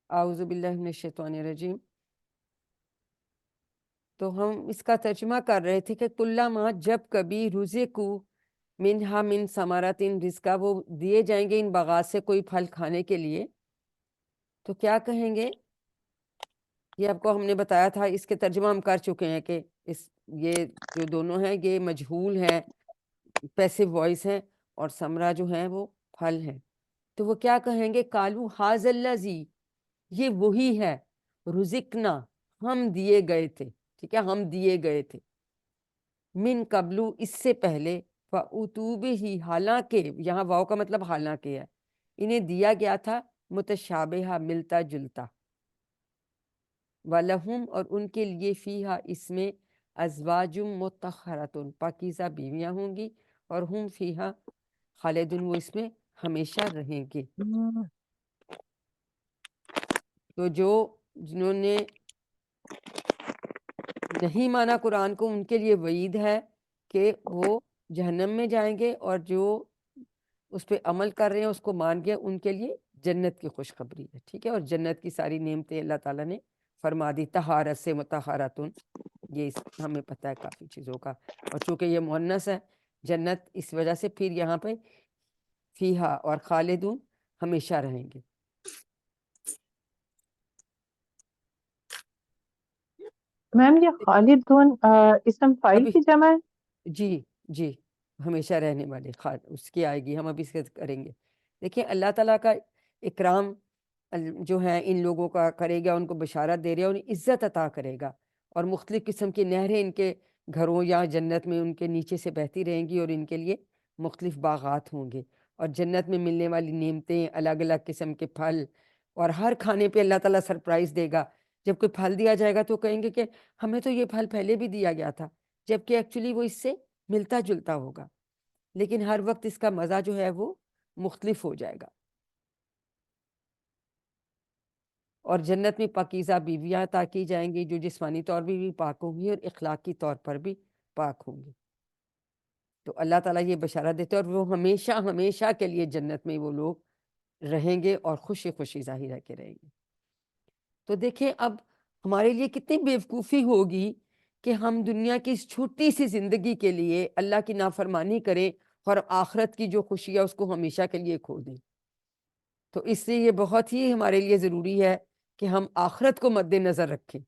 اعوذ باللہ من الشیطان الرجیم. تو ہم اس کا ترجمہ کر رہے تھے کہ کلما جب کبھی رزقو منہا من ثمرات رزقا وہ دیے جائیں گے ان باغات سے کوئی پھل کھانے کے لیے تو کیا کہیں گے. یہ آپ کو ہم نے بتایا تھا، اس کے ترجمہ ہم کر چکے ہیں کہ یہ جو دونوں ہیں یہ مجہول ہیں، پیسو وائس ہیں، اور ثمرہ جو ہیں وہ پھل ہیں. تو وہ کیا کہیں گے، کالو حاذ الذی، یہ وہی ہے، رزقنا، ہم دیے گئے تھے. ٹھیک ہے، ہم دیے گئے تھے، من قبلو، اس سے پہلے، فَأُتُوا بِهِ، حالانکہ، یہاں واو کا مطلب حالانکہ ہے، انہیں دیا گیا تھا متشابہہ، ملتا جلتا. وَلَهُمْ، اور ان کے لیے، فیہا، اس میں، ازواج مطہرۃ، پاکیزہ بیویاں ہوں گی، اور ہم فیہا خالدون، وہ اس میں ہمیشہ رہیں گے. تو جنہوں نے نہیں مانا قرآن کو، ان کے لیے وعید ہے کہ وہ جہنم میں جائیں گے، اور جو اس پہ عمل کر رہے ہیں، اس کو مان گئے، ان کے لیے جنت کی خوشخبری ہے. ٹھیک ہے، اور جنت کی ساری نعمتیں اللہ تعالیٰ نے فرما دی. طہارت سے مطہراتن، یہ ہمیں پتہ ہے کافی چیزوں کا، اور چونکہ یہ مؤنث ہے جنت، اس وجہ سے پھر یہاں پہ فیہا اور خالدون، ہمیشہ رہیں گے. میم یہ خالدون اسم فاعل ابھی کی جمع ہے؟ جی جی، ہمیشہ رہنے والے، اس کی آئے گی، ہم ابھی اس کے کریں گے. دیکھیں اللہ تعالیٰ کا اکرام جو ہے ان لوگوں کا کرے گا، ان کو بشارت دے رہے ہیں، انہیں عزت عطا کرے گا، اور مختلف قسم کی نہریں ان کے گھروں یا جنت میں ان کے نیچے سے بہتی رہیں گی، اور ان کے لیے مختلف باغات ہوں گے، اور جنت میں ملنے والی نعمتیں، الگ الگ قسم کے پھل، اور ہر کھانے پہ اللہ تعالیٰ سرپرائز دے گا. جب کوئی پھل دیا جائے گا تو کہیں گے کہ ہمیں تو یہ پھل پہلے بھی دیا گیا تھا، جبکہ ایکچولی وہ اس سے ملتا جلتا ہوگا، لیکن ہر وقت اس کا مزہ جو ہے وہ مختلف ہو جائے گا. اور جنت میں پاکیزہ بیویاں عطا کی جائیں گی، جو جسمانی طور پہ بھی پاک ہوں گی اور اخلاقی طور پر بھی پاک ہوں گی. تو اللہ تعالیٰ یہ بشارت دیتے ہیں، اور وہ ہمیشہ ہمیشہ کے لیے جنت میں وہ لوگ رہیں گے، اور خوشی خوشی ظاہر رہ کے رہیں گے. تو دیکھیں اب ہمارے لیے کتنی بیوقوفی ہوگی کہ ہم دنیا کی اس چھوٹی سی زندگی کے لیے اللہ کی نافرمانی کریں، اور آخرت کی جو خوشی ہے اس کو ہمیشہ کے لیے کھو دیں. تو اس لیے یہ بہت ہی ہمارے لیے ضروری ہے کہ ہم آخرت کو مد نظر رکھیں،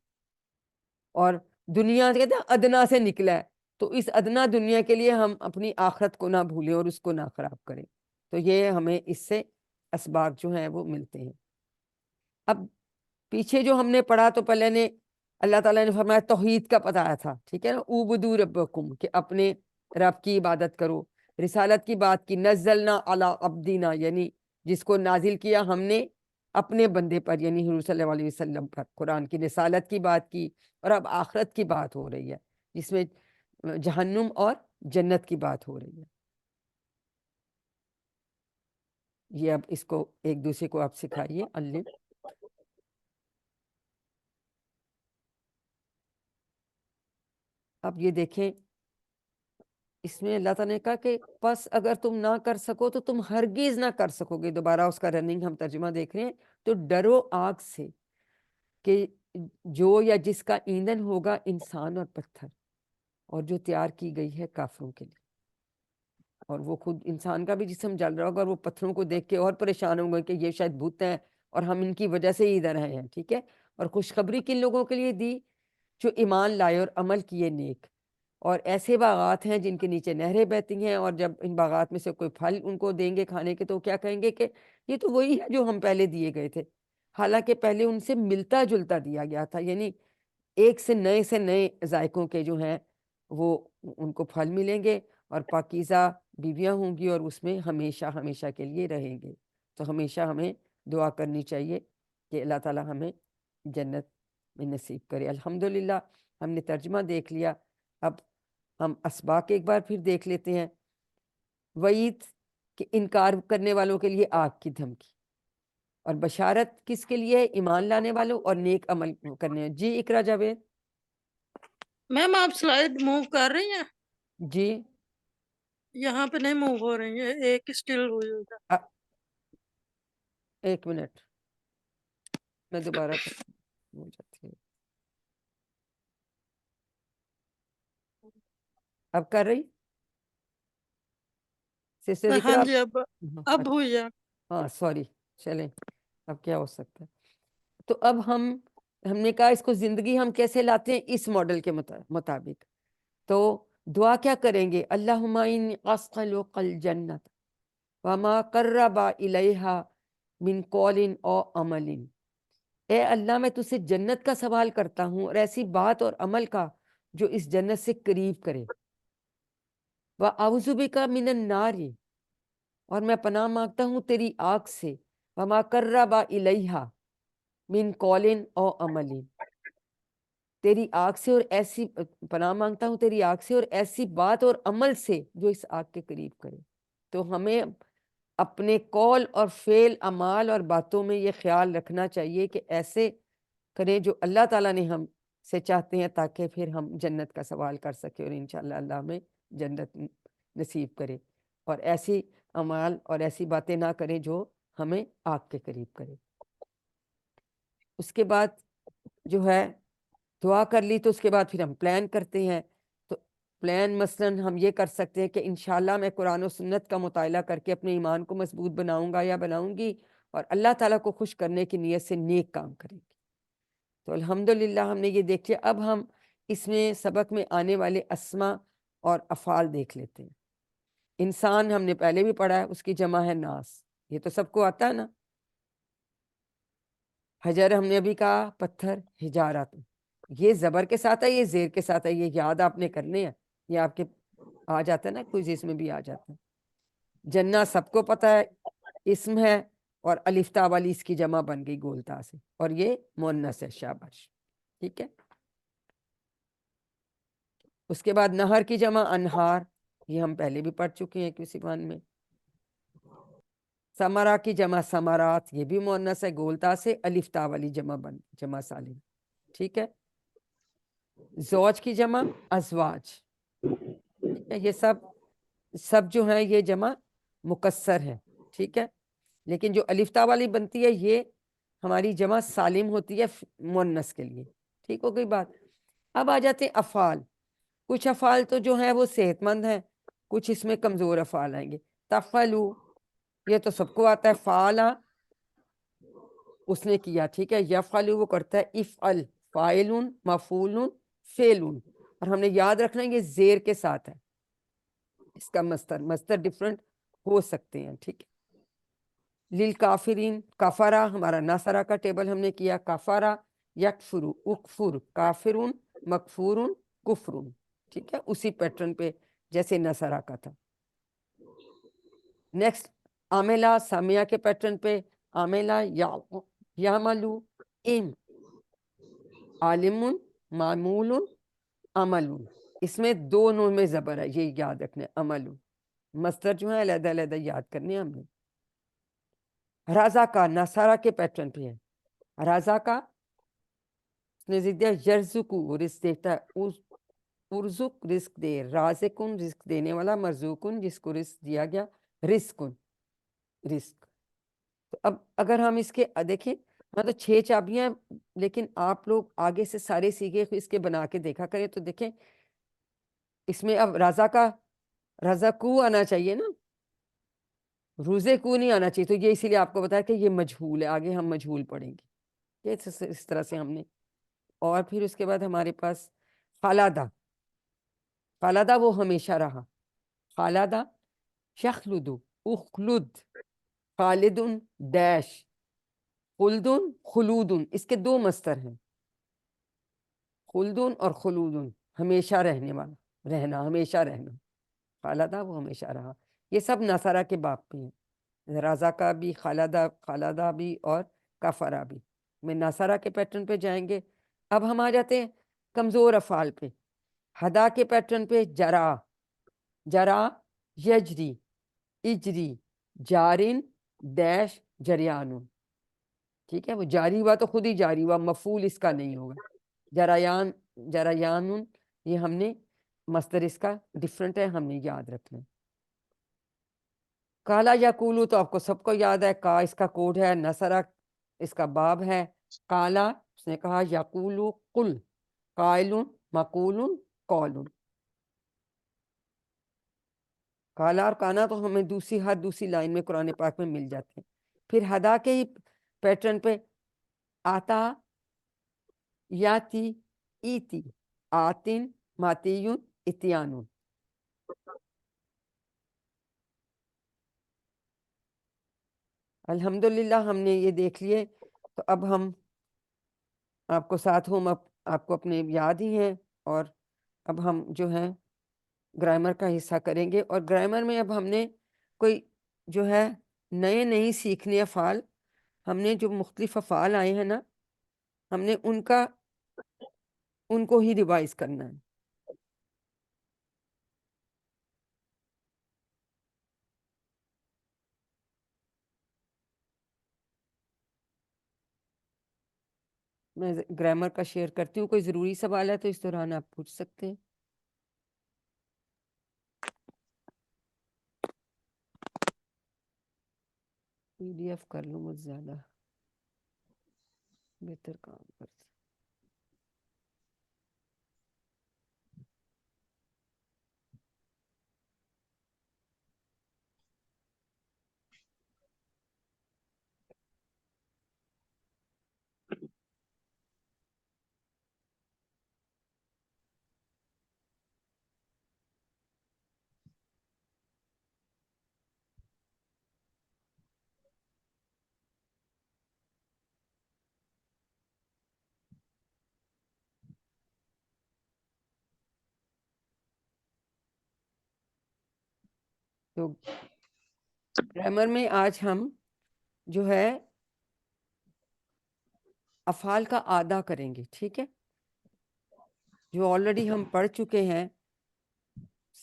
اور دنیا کہتے ہیں ادنا سے نکلا ہے، تو اس ادنا دنیا کے لیے ہم اپنی آخرت کو نہ بھولیں اور اس کو نہ خراب کریں. تو یہ ہمیں اس سے اسباب جو ہیں وہ ملتے ہیں. اب پیچھے جو ہم نے پڑھا تو پہلے نے اللہ تعالیٰ نے فرمایا توحید کا بتایا تھا، ٹھیک ہے نا، اعبدوا ربکم، کہ اپنے رب کی عبادت کرو. رسالت کی بات کی، نزلنا علی عبدنا، یعنی جس کو نازل کیا ہم نے اپنے بندے پر، یعنی حضور صلی اللہ علیہ وسلم پر، قرآن کی رسالت کی بات کی. اور اب آخرت کی بات ہو رہی ہے جس میں جہنم اور جنت کی بات ہو رہی ہے. یہ اب اس کو ایک دوسرے کو آپ سکھائیے. اللہ، اب یہ دیکھیں، اس میں اللہ تعالیٰ نے کہا کہ پس اگر تم نہ کر سکو تو تم ہرگز نہ کر سکو گے. دوبارہ اس کا رننگ ہم ترجمہ دیکھ رہے ہیں. تو ڈرو آگ سے کہ جو یا جس کا ایندھن ہوگا انسان اور پتھر، اور جو تیار کی گئی ہے کافروں کے لیے. اور وہ خود انسان کا بھی جسم جل رہا ہوگا، اور وہ پتھروں کو دیکھ کے اور پریشان ہوں گے کہ یہ شاید بھوت ہیں، اور ہم ان کی وجہ سے ہی ادھر آئے ہیں. ٹھیک ہے، اور خوشخبری کن لوگوں کے لیے دی؟ جو ایمان لائے اور عمل کیے نیک. اور ایسے باغات ہیں جن کے نیچے نہریں بہتی ہیں، اور جب ان باغات میں سے کوئی پھل ان کو دیں گے کھانے کے تو کیا کہیں گے کہ یہ تو وہی ہے جو ہم پہلے دیے گئے تھے، حالانکہ پہلے ان سے ملتا جلتا دیا گیا تھا. یعنی ایک سے نئے ذائقوں کے جو ہیں وہ ان کو پھل ملیں گے، اور پاکیزہ بیویاں ہوں گی، اور اس میں ہمیشہ ہمیشہ کے لیے رہیں گے. تو ہمیشہ ہمیں دعا کرنی چاہیے کہ اللہ تعالیٰ ہمیں جنت میں نصیب کرے. الحمدللہ ہم نے ترجمہ دیکھ لیا. اب ہم اسباق ایک بار پھر دیکھ لیتے ہیں. وعید کہ انکار کرنے والوں کے لیے آگ کی دھمکی، اور بشارت کس کے لیے؟ ایمان لانے والوں اور نیک عمل کرنے. جی اقرا جاوید. میم آپ سلائڈ موو کر رہی ہیں؟ جی یہاں پہ نہیں موو ہو رہی ہے، ایک اسٹل ہوئی ہوگا. ایک منٹ. میں دوبارہ ہو جاتی ہے. اب کر رہی سسٹر ہاں اقرا؟ جی اب ہوئی ہے. ہاں سوری. چلیں اب کیا ہو سکتا ہے. تو اب ہم نے کہا اس کو زندگی ہم کیسے لاتے ہیں اس ماڈل کے مطابق. تو دعا کیا کریں گے؟ اللہم انی اسألک الجنت وما قرب الیہا من قول او عمل. اے اللہ میں تجھ سے جنت کا سوال کرتا ہوں اور ایسی بات اور عمل کا جو اس جنت سے قریب کرے. وَأَعُوذُ بِكَ مِنَ النَّارِ، اور میں پناہ مانگتا ہوں تیری آگ سے. وَمَا قَرَّبَ إِلَيْهَا مِن قَوْلٍ أَوْ عَمَلٍ، تیری آگ سے اور ایسی پناہ مانگتا ہوں تیری آگ سے اور ایسی بات اور عمل سے جو اس آگ کے قریب کرے. تو ہمیں اپنے قول اور فعل، اعمال اور باتوں میں یہ خیال رکھنا چاہیے کہ ایسے کریں جو اللہ تعالیٰ نے ہم سے چاہتے ہیں، تاکہ پھر ہم جنت کا سوال کر سکیں اور انشاءاللہ اللہ ہمیں جنت نصیب کرے. اور ایسی اعمال اور ایسی باتیں نہ کریں جو ہمیں آگ کے قریب کرے. اس کے بعد جو ہے دعا کر لی تو اس کے بعد پھر ہم پلان کرتے ہیں. تو پلان مثلاً ہم یہ کر سکتے ہیں کہ انشاءاللہ میں قرآن و سنت کا مطالعہ کر کے اپنے ایمان کو مضبوط بناؤں گا یا بناؤں گی، اور اللہ تعالیٰ کو خوش کرنے کی نیت سے نیک کام کریں گے. تو الحمدللہ ہم نے یہ دیکھ لیا. اب ہم اس میں سبق میں آنے والے اسما اور افعال دیکھ لیتے ہیں. انسان ہم نے پہلے بھی پڑھا ہے، اس کی جمع ہے ناس. یہ تو سب کو آتا ہے نا. حجر ہم نے ابھی کہا، پتھر حجارات. یہ زبر کے ساتھ ہے، یہ زیر کے ساتھ ہے. یہ یاد آپ نے کرنے ہیں، یہ آپ کے آ جاتا ہے نا، کوئی اس میں بھی آ جاتا ہے. جنہ سب کو پتہ ہے اسم ہے، اور الف تا والی اس کی جمع بن گئی گولتا سے، اور یہ مؤنث ہے. شاباش، ٹھیک ہے. اس کے بعد نہر کی جمع انہار، یہ ہم پہلے بھی پڑھ چکے ہیں کسی بان میں. ثمرہ کی جمع ثمرات، یہ بھی مؤنث ہے گولتا سے، الف تا والی جمع سالم. ٹھیک ہے. زوج کی جمع ازواج. ٹھیک ہے. یہ سب جو ہیں یہ جمع مکسر ہے. ٹھیک ہے. لیکن جو الف تا والی بنتی ہے یہ ہماری جمع سالم ہوتی ہے مؤنث کے لیے. ٹھیک ہو گئی بات. اب آ جاتے ہیں افعال. کچھ افعال تو جو ہیں وہ صحت مند ہیں، کچھ اس میں کمزور افعال آئیں گے. تفعلو، یہ تو سب کو آتا ہے. فعلا، اس نے کیا. ٹھیک ہے. یفعلو وہ کرتا ہے. افعل، فاعلون، مفعولون، فعلون. اور ہم نے یاد رکھنا ہے یہ زیر کے ساتھ ہے. اس کا مصدر ڈفرنٹ ہو سکتے ہیں. ٹھیک ہے. للکافرین، کفرا ہمارا ناصرہ کا ٹیبل ہم نے کیا. کفرا، یکفرو، اکفر، کافرون، مکفورون، کفرون. ٹھیک ہے. اسی پیٹرن پہ جیسے نصرہ کا تھا. نیکسٹ عاملہ، سامیہ کے پیٹرن پہ. عاملہ، یعملو، ام، عالمون، معمولون، عملون. اس میں دو نون میں زبر ہے، یہ یاد رکھنا ہے. عملون مصدر جو ہے علیحدہ علیحدہ یاد کرنے ہم نے. رازا کا نصارہ کے پیٹرن پہ ہے. رازا کا اس نے ذکر دیا یرزقو، رزق دیتا ہے. ارزق رزق دے. رازقن رزق دینے والا. مرزوقن جس کو رزق دیا گیا. رزقن رزق. تو اب اگر ہم اس کے دیکھیں، ہاں تو 6 چابیاں، لیکن آپ لوگ آگے سے سارے سیکھے اس کے بنا کے دیکھا کریں تو دیکھیں اس میں اب رازا کا رازا کو آنا چاہیے نا، روزے کو نہیں آنا چاہیے. تو یہ اسی لیے آپ کو بتایا کہ یہ مجہول ہے. آگے ہم مجہول پڑھیں گے اس طرح سے ہم نے. اور پھر اس کے بعد ہمارے پاس خالدہ. خالدہ وہ ہمیشہ رہا. خالدہ، یخلد، اخلد، خالدن ڈیش، خلدن خلودن. اس کے 2 مصدر ہیں، خلدن اور خلودن. ہمیشہ رہنے والا، رہنا، ہمیشہ رہنا. خالدہ وہ ہمیشہ رہا. یہ سب نصارہ کے باب پہ ہیں. رازا کا بھی، خالدہ بھی، اور کفرا بھی. میں نصارہ کے پیٹرن پہ جائیں گے. اب ہم آ جاتے ہیں کمزور افعال پہ. ہدا کے پیٹرن پہ جرا، جرا، یجری، اجری، جارن ڈیش جریانون. ٹھیک ہے. وہ جاری ہوا تو خود ہی جاری ہوا، مفعول اس کا نہیں ہوگا. جریان، جریانون، یہ ہم نے مصدر اس کا ڈفرنٹ ہے، ہم نے یاد رکھنا. کالا یا کولو تو آپ کو سب کو یاد ہے. کا اس کا کوڈ ہے، نصرہ اس کا باب ہے، قالا اس نے کہا، یقولو قل، قائل مقول قول. قالا اور کانا تو ہمیں ہر دوسری لائن میں قرآن پاک میں مل جاتے ہیں. پھر ہدا کے ہی پیٹرن پہ آتا، یاتی، ایتی، آتن، ماتیون، اتیانون. الحمدللہ ہم نے یہ دیکھ لیے. تو اب ہم آپ کو ساتھ ہوں، آپ کو اپنے یاد ہی ہیں. اور اب ہم جو ہیں گرامر کا حصہ کریں گے. اور گرامر میں اب ہم نے کوئی جو ہے نئے نہیں سیکھنے افعال، ہم نے جو مختلف افعال آئے ہیں نا، ہم نے ان کو ہی ریوائز کرنا ہے. میں گرامر کا شیئر کرتی ہوں. کوئی ضروری سوال ہے تو اس دوران آپ پوچھ سکتے ہیں. پی ڈی ایف کر لوں، مجھ زیادہ بہتر کام کر سکتے. تو گرامر میں آج ہم جو ہے افعال کا اعادہ کریں گے. ٹھیک ہے، جو آلریڈی ہم پڑھ چکے ہیں.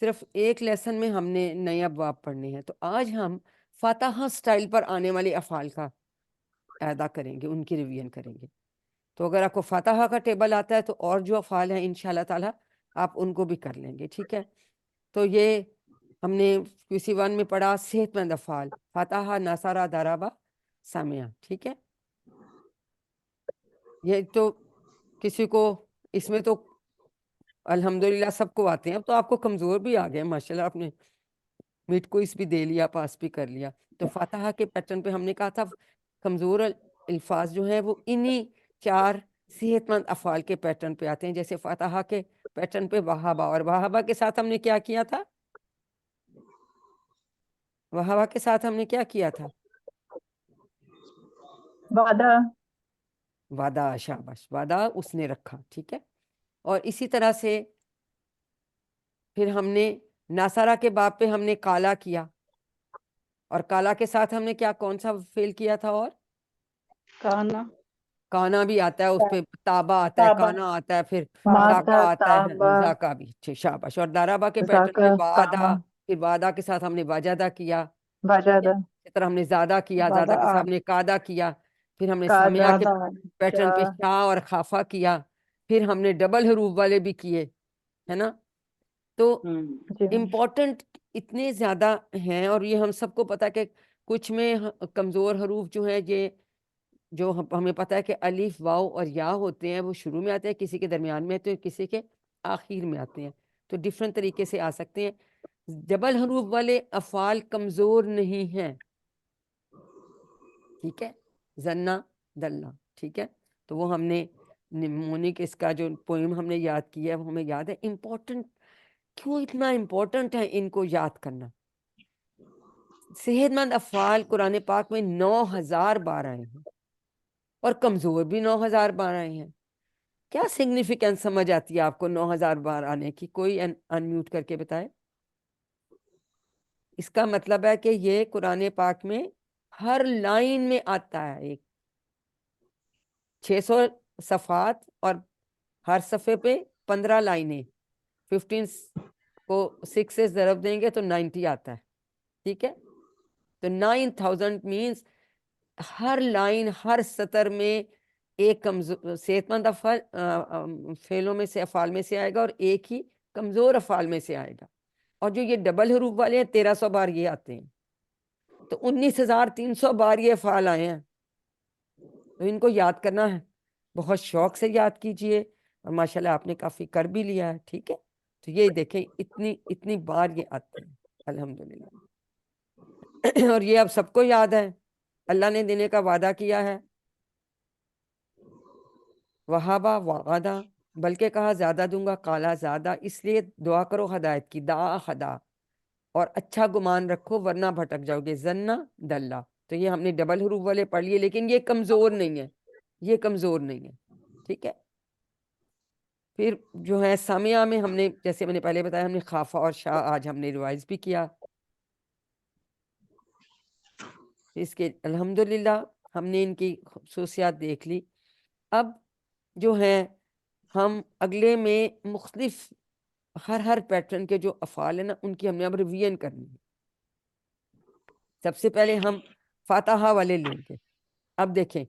صرف ایک لیسن میں ہم نے نئے ابواب پڑھنے ہیں. تو آج ہم فاتحہ سٹائل پر آنے والے افعال کا اعادہ کریں گے، ان کی ریویژن کریں گے. تو اگر آپ کو فاتحہ کا ٹیبل آتا ہے تو اور جو افعال ہیں انشاءاللہ تعالی آپ ان کو بھی کر لیں گے. ٹھیک ہے، تو یہ ہم نے QC1 میں پڑھا صحت مند افعال، فاتحہ، نصارہ، ضربہ، سامعہ. ٹھیک ہے، یہ تو کسی کو اس میں تو الحمدللہ سب کو آتے ہیں. اب تو آپ کو کمزور بھی آ گئے ماشاءاللہ، آپ نے میٹ کو اس بھی دے لیا، پاس بھی کر لیا. تو فاتحہ کے پیٹرن پہ ہم نے کہا تھا کمزور الفاظ جو ہیں وہ انہی 4 صحت مند افعال کے پیٹرن پہ آتے ہیں. جیسے فاتحہ کے پیٹرن پہ وہابہ، اور وہابہ کے ساتھ ہم نے کیا کیا تھا؟ وہابہ کے ساتھ ہم نے کیا کیا تھا؟ وعدہ. وعدہ، شاباش، وعدہ اس نے رکھا. ٹھیک ہے، اور اسی طرح سے پھر ہم نے ناصرہ کے باب پہ ہم نے کالا کیا، اور کالا کے ساتھ ہم نے کون سا فعل کیا تھا؟ اور کانا، کانا بھی آتا ہے، اس پہ تابا آتا ہے، تابا، کانا آتا ہے، پھر ماتا، ذاکا آتا ہے، تابا، ذاکا بھی. شاباش. اور دارابا کے پیٹرن ذاکا، پہ وعدہ، کاما، پھر وعدہ کے ساتھ ہم نے واجدہ کیا. وجادہ، اسی طرح ہم نے زیادہ کیا، زیادہ وعدہ کے ساتھ آ ہم نے قادہ کیا. پھر ہم نے سمیہ کے قادہ، پیٹرن پہ شاہ. شاہ اور خافہ کیا. پھر ہم نے ڈبل حروف والے بھی کیے، ہے نا. تو جی میم. امپورٹنٹ اتنے زیادہ ہیں، اور یہ ہم سب کو پتا کہ کچھ میں کمزور حروف جو ہیں، یہ جو ہمیں پتا ہے کہ الف، واو اور یا ہوتے ہیں، وہ شروع میں آتے ہیں، کسی کے درمیان میں، تو کسی کے آخر میں آتے ہیں. تو ڈفرنٹ طریقے سے آ سکتے ہیں. ڈبل حروف والے افعال کمزور نہیں ہیں. ٹھیک ہے، زنا، دلہ. ٹھیک ہے، تو وہ ہم نے مونک اس کا جو پوئم ہم نے یاد کیا ہے وہ ہمیں یاد ہے. امپورٹنٹ کیوں اتنا امپورٹنٹ ہے ان کو یاد کرنا؟ صحت مند افعال قرآن پاک میں 9000 بار آئے ہیں، اور کمزور بھی 9000 بار آئے ہیں. کیا سگنیفیکینس سمجھ آتی ہے آپ کو 9000 بار آنے کی؟ کوئی انمیوٹ کر کے بتائے. اس کا مطلب ہے کہ یہ قرآن پاک میں ہر لائن میں آتا ہے. ایک 600 صفحات، اور ہر صفحے پہ 15 لائنیں، 15 کو 6 سے ضرب دیں گے تو 90 آتا ہے. ٹھیک ہے، تو 9000 مینس ہر لائن، ہر سطر میں ایک صحت مند فعلوں میں سے، افعال میں سے آئے گا، اور ایک ہی کمزور افعال میں سے آئے گا. اور جو یہ ڈبل حروف والے ہیں 1300 بار یہ آتے ہیں. تو 19300 بار یہ افعال آئے ہیں. تو ان کو یاد کرنا ہے، بہت شوق سے یاد کیجئے، اور ماشاءاللہ آپ نے کافی کر بھی لیا ہے، ٹھیک ہے. تو یہ دیکھیں اتنی بار یہ آتے ہیں الحمدللہ. اور یہ اب سب کو یاد ہے، اللہ نے دینے کا وعدہ کیا ہے. وہابا وعدہ، بلکہ کہا زیادہ دوں گا، کالا زیادہ، اس لیے دعا کرو ہدایت کی، دا خدا، اور اچھا گمان رکھو ورنہ بھٹک جاؤ گے. زنہ دلہ، تو یہ ہم نے ڈبل حروف والے پڑھ لیے، لیکن یہ کمزور نہیں ہے، یہ کمزور نہیں ہے، ٹھیک ہے. پھر جو ہے سامیہ میں ہم نے، جیسے میں نے پہلے بتایا، ہم نے خافہ اور شاہ آج ہم نے ریوائز بھی کیا. اس کے الحمدللہ ہم نے ان کی خصوصیات دیکھ لی. اب جو ہیں ہم اگلے میں مختلف ہر پیٹرن کے جو افعال ہیں نا، ان کی ہم نے اب ریویژن کرنی ہے. سب سے پہلے ہم فاتحہ والے لیں گے. اب دیکھیں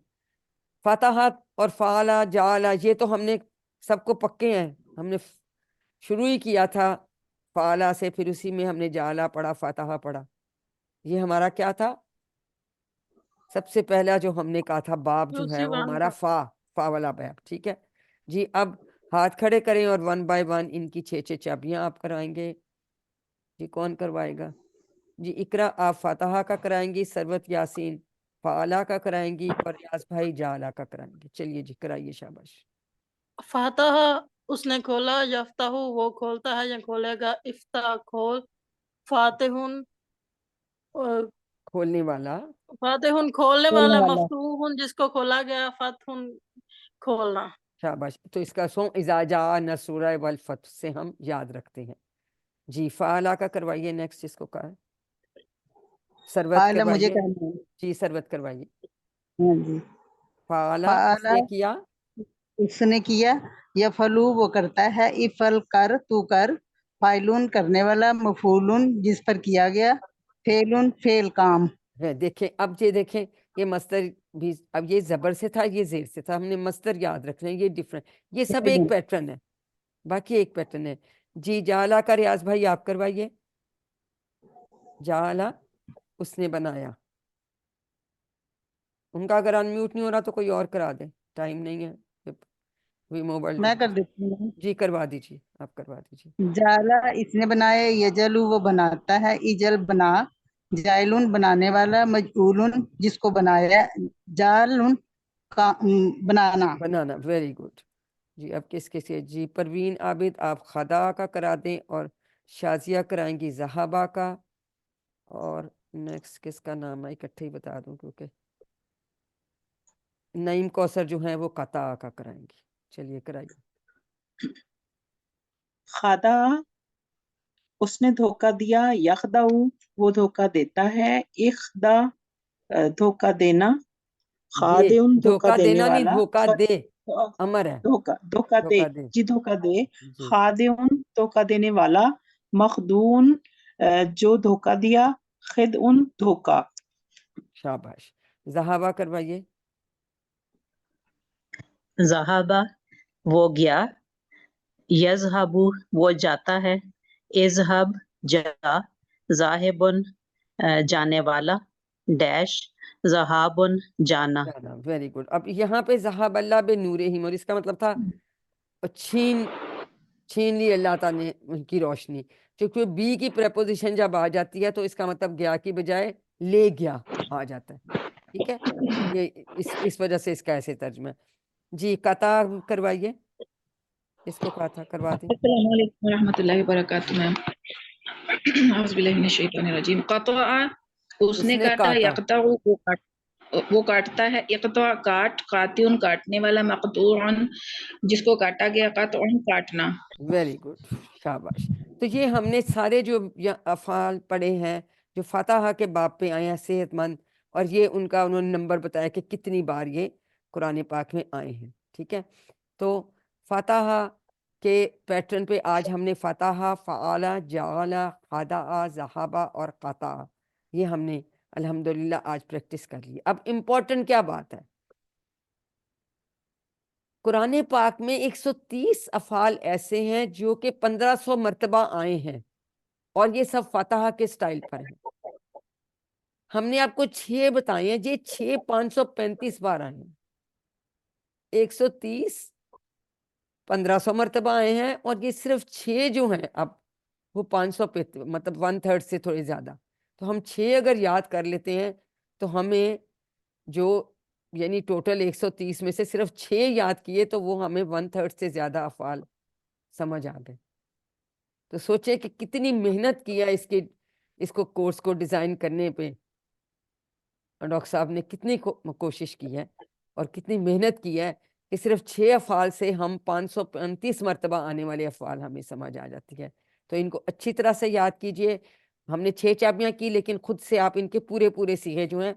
فاتحہ اور فعلا جعلا، یہ تو ہم نے سب کو پکے ہیں، ہم نے شروع ہی کیا تھا فعلا سے، پھر اسی میں ہم نے جعلا پڑھا، فاتحہ پڑھا. یہ ہمارا کیا تھا؟ سب سے پہلا جو ہم نے کہا تھا باب جو ہے وہ ہمارا فا والا باب، ٹھیک ہے جی. اب ہاتھ کھڑے کریں اور 1 بائی 1 ان کی 6 چابیاں آپ کرائیں گے. جی کون کروائے گا؟ جی اقرا آپ فاتحہ کا کرائیں گی، سروت یاسین فعلا کا کرائیں گی، اور ریاض بھائی جعلا کا کرائیں گے. چلیے جی کرائیے، شاباش. فاتحہ اس نے کھولا، یفتح وہ کھولتا ہے یا کھولے گا، افتح کھول، فاتحن کھولنے والا، فاتحن کھولنے کھولنے والا، والا، مفتوحن جس کو کھولا گیا، فتحن کھولنا. شاباش. تو اس کا سو اذا جاء نصر والفتح سے ہم یاد رکھتے ہیں. جی فعلا کا کروائیے نیکسٹ، جس کو کہا ہے سروت فعل مجھے کروائیے. کرنا ہے. جی سروت کروائیے. ہاں جی. فعلا اس فعل نے کیا، اس نے کیا، یفعلو وہ کرتا ہے، افعل کر تو کر، فاعلون کرنے والا، مفعولن جس پر کیا گیا، فعلن فعل کام. ہے دیکھیں. اب یہ دیکھیں یہ مصدر بھی، اب یہ زبر سے تھا، یہ زیر سے تھا، ہم نے مصدر یاد رکھنا ہے، یہ ڈیفرنٹ، یہ سب ایک پیٹرن ہے، باقی ایک پیٹرن ہے. جی جعلا کا ریاض بھائی آپ کروائیے. جعلا اس نے بنایا. ان کا اگر انمیوٹ نہیں ہو رہا تو کوئی اور کرا دیں، ٹائم نہیں ہے، وی موبائل. میں کر دیتی ہوں. جی کروا دیجیے، آپ کروا دیجیے. جالا اس نے بنایا، یجلو وہ بناتا ہے، ایجل بنا، جائلن بنانے والا، مجعولن جس کو بنایا، جالن بنانا. بنانا، ویری گڈ. جی اب کس کے سے؟ جی پروین عابد آپ خدا کا کرا دیں، اور شازیہ کرائیں گی زہابہ کا، اور نیکسٹ کس کا نام ہے اکٹھے ہی بتا دوں کیونکہ نعیم کوثر جو ہیں وہ قطع کا کرائیں گی. چلیے کرائیے. خدا اس نے دھوکہ دیا، یخدع وہ دھوکہ دیتا ہے، اخدا دھوکہ دینا، دے، خادع دھوکہ دھوکہ دینے دینا نہیں، والا، دھوکہ دے، امر ہے، دھوکہ دے، دھوکہ دے. جی دھوکہ دے، جی خادع دھوکہ دینے والا، مخدون جو دھوکہ دیا، خدع دھوکہ. شاباش. زہابہ کروائیے. ذہابہ وہ گیا، یذہب وہ جاتا ہے، اذہب جا، ذاہبن جانے والا، ڈیش ذہابن جانا. جانا، ویری گڈ. اب یہاں پہ ذہب اللہ بے نورہم، اور اس کا مطلب تھا چھین لی اللہ تعالیٰ نے ان کی روشنی. کیونکہ بی کی پریپوزیشن جب آ جاتی ہے تو اس کا مطلب گیا کی بجائے لے گیا آ جاتا ہے، ٹھیک ہے. یہ اس وجہ سے اس کا ایسے ترجمہ ہے. جی قطع کروائیے، اس کو کہا تھا کروا دیں. السلام علیکم ورحمۃ اللہ وبرکاتہ. میم اعوذ باللہ من الشیطان الرجیم. قطع اس نے کاٹا، یقطع وہ کاٹتا ہے، اقطع کاٹ، قاطع کاٹنے والا، مقطوع جس کو کاٹا گیا، قطع کاٹنا. ویری گڈ، شاباش. تو یہ ہم نے سارے جو افعال پڑھے ہیں جو فاتحہ کے باب پہ آئے ہیں، صحت مند، اور یہ ان کا انہوں نے نمبر بتایا کہ کتنی بار یہ قرآن پاک میں آئے ہیں، ٹھیک ہے. تو فاتحہ کے پیٹرن پہ آج ہم نے فاتحہ، فعلا، جعلا، خدع، ذہابہ اور قطع، یہ ہم نے الحمدللہ آج پریکٹس کر لی. اب امپورٹنٹ کیا بات ہے، قرآن پاک میں 130 افعال ایسے ہیں جو کہ 1500 مرتبہ آئے ہیں، اور یہ سب فاتحہ کے سٹائل پر ہیں. ہم نے آپ کو 6 بتائے ہیں، یہ 6 535 بار آئے ہیں. 130 1500 مرتبہ آئے ہیں، اور یہ صرف 6 جو ہیں اب وہ 500 پہ، مطلب 1/3 سے تھوڑے زیادہ. تو ہم 6 اگر یاد کر لیتے ہیں تو ہمیں جو یعنی ٹوٹل 130 میں سے صرف 6 یاد کیے تو وہ ہمیں 1/3 سے زیادہ افعال سمجھ آ گئے. تو سوچیں کہ کتنی محنت کیا اس کو کورس کو ڈیزائن کرنے پہ، اور ڈاکٹر صاحب نے کتنی کوشش کی ہے اور کتنی محنت کی ہے کہ صرف 6 افعال سے ہم 535 مرتبہ آنے والے افعال ہمیں سمجھ آ جاتی ہے. تو ان کو اچھی طرح سے یاد کیجئے. ہم نے 6 چابیاں کی، لیکن خود سے آپ ان کے پورے صیغے جو ہیں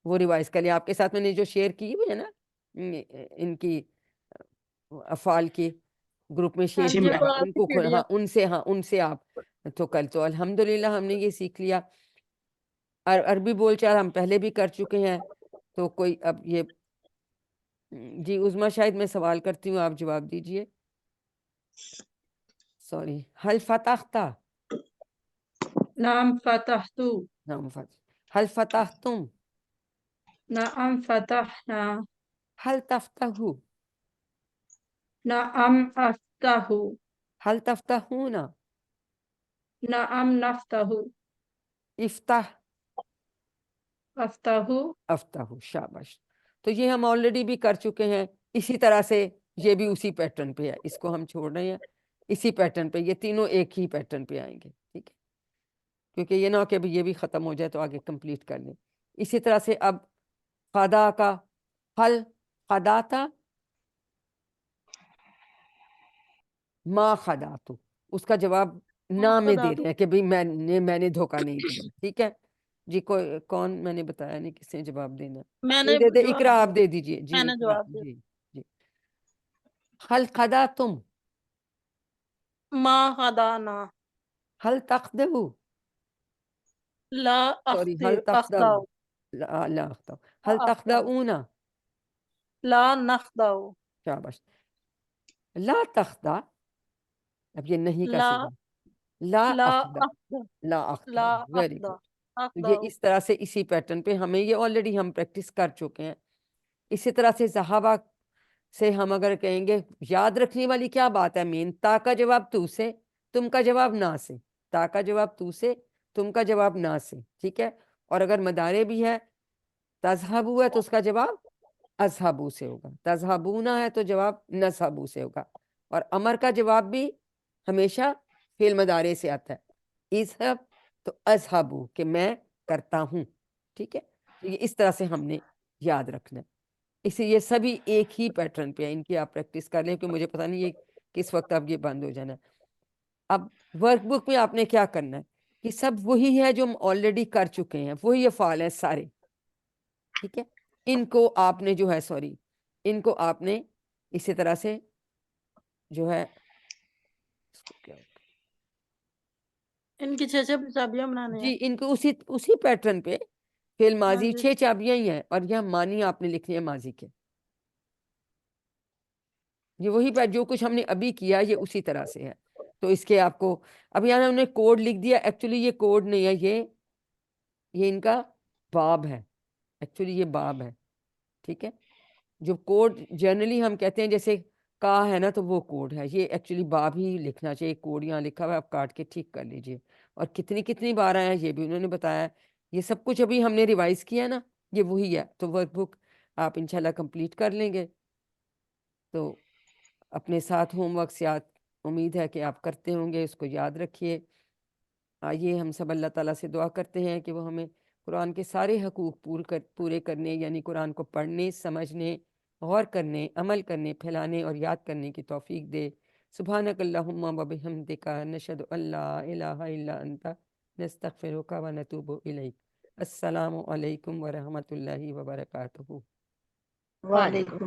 وہ ریوائز کر لیں. آپ کے ساتھ میں نے جو شیئر کی ہوئی ہے نا ان کی افعال کی گروپ میں شیئر جی کیا میم، ہے، ان کو ان سے آپ تو کل تو الحمدللہ ہم نے یہ سیکھ لیا. عربی بول چال ہم پہلے بھی کر چکے ہیں. تو کوئی اب یہ جی عظما شاید میں سوال کرتی ہوں، آپ جواب دیجئے. سوری، حل فتحت، نعم فتحت، نعم فتح، حل فتحتم، نعم فتحنا، حل تفتح، نعم افتح، حل تفتحون، نعم نفتح، افتح، افتح، افتح. شاباش. تو یہ ہم آلریڈی بھی کر چکے ہیں. اسی طرح سے یہ بھی اسی پیٹرن پہ ہے، اس کو ہم چھوڑ رہے ہیں اسی پیٹرن پہ. یہ تینوں ایک ہی پیٹرن پہ آئیں گے، ٹھیک ہے، کیونکہ یہ نہ ہو کہ ابھی یہ بھی ختم ہو جائے تو آگے کمپلیٹ کر لیں. اسی طرح سے اب خدا کا حل خداتا، ما خداتو، اس کا جواب نہ میں دے رہے ہیں کہ بھئی میں نے دھوکہ نہیں دیا. ٹھیک ہے جی. کون، میں نے بتایا نہیں کس نے جواب دینا. میں نے دے جواب اقرا آپ دیا، دے دیجئے. جی میں نے اقرا، جواب دیا، جی جی. حل خداتم، ما خدانا، حل تخدعو، لا سوری حل اخدع، تخدعو، لا اخطأ، حل تخدعون، لا نخدع، شاباش. لا تخدع، اب یہ نہیں کا لا صیغہ، لا لا اخدع، اخدع، لا اخدع. لا ویری اخدع، گڈ. اخدع، یہ اس طرح سے اسی پیٹرن پہ ہمیں یہ آلریڈی ہم پریکٹس کر چکے ہیں. اسی طرح سے صحابہ سے ہم اگر کہیں گے، یاد رکھنے والی کیا بات ہے مین، تا کا جواب تو سے، تم کا جواب نہ سے. تا کا جواب تو سے، تم کا جواب نہ سے. ٹھیک ہے. اور اگر مدارے بھی ہے، تذہبو ہے تو اس کا جواب اذہبو سے ہوگا، تذہبونا ہے تو جواب نذہبو سے ہوگا. اور امر کا جواب بھی ہمیشہ فعل مضارع سے آتا ہے، اذہب تو اذہبو، کہ میں کرتا ہوں. ٹھیک ہے. یہ اس طرح سے ہم نے یاد رکھنا ہے. اسی یہ سبھی ایک ہی پیٹرن پہ ہیں، ان کی آپ پریکٹس کر لیں کہ مجھے پتہ نہیں یہ کس وقت اب یہ بند ہو جانا ہے. اب ورک بک میں آپ نے کیا کرنا ہے کہ سب وہی ہے جو ہم آلریڈی کر چکے ہیں، وہی افعال ہیں سارے. ٹھیک ہے. ان کو آپ نے جو ہے ان کو آپ نے اسی طرح سے جو ہے اس کو کیا ہوتا ہے؟ ان کی 6 چابیاں بنانے ہیں. جی ان کو اسی پیٹرن پہ فعل ماضی جی. 6 چابیاں ہی ہیں، اور یہ معنی آپ نے لکھنی ہے ماضی کے. یہ وہی جو کچھ ہم نے ابھی کیا یہ اسی طرح سے ہے. تو اس کے آپ کو اب یہاں ہم نے کوڈ لکھ دیا، ایکچولی یہ کوڈ نہیں ہے، یہ ان کا باب ہے. ایکچولی یہ باب ہے. ٹھیک ہے. جو کوڈ جنرلی ہم کہتے ہیں جیسے کا ہے نا تو وہ کوڈ ہے، یہ ایکچولی باب ہی لکھنا چاہیے. کوڈ یہاں لکھا ہوا ہے، آپ کاٹ کے ٹھیک کر لیجئے. اور کتنی بار آیا یہ بھی انہوں نے بتایا ہے. یہ سب کچھ ابھی ہم نے ریوائز کیا نا، یہ وہی ہے. تو ورک بک آپ انشاءاللہ کمپلیٹ کر لیں گے. تو اپنے ساتھ ہوم ورک سے امید ہے کہ آپ کرتے ہوں گے، اس کو یاد رکھیے. آئیے ہم سب اللہ تعالیٰ سے دعا کرتے ہیں کہ وہ ہمیں قرآن کے سارے حقوق پورے کرنے، یعنی قرآن کو پڑھنے، سمجھنے، غور کرنے، عمل کرنے، پھیلانے اور یاد کرنے کی توفیق دے. سبحانک اللہم و بحمدک، نشہد ان لا الہ الا انت، نستغفرک و نتوب الیک. السلام علیکم ورحمۃ اللہ وبرکاتہ. وعلیکم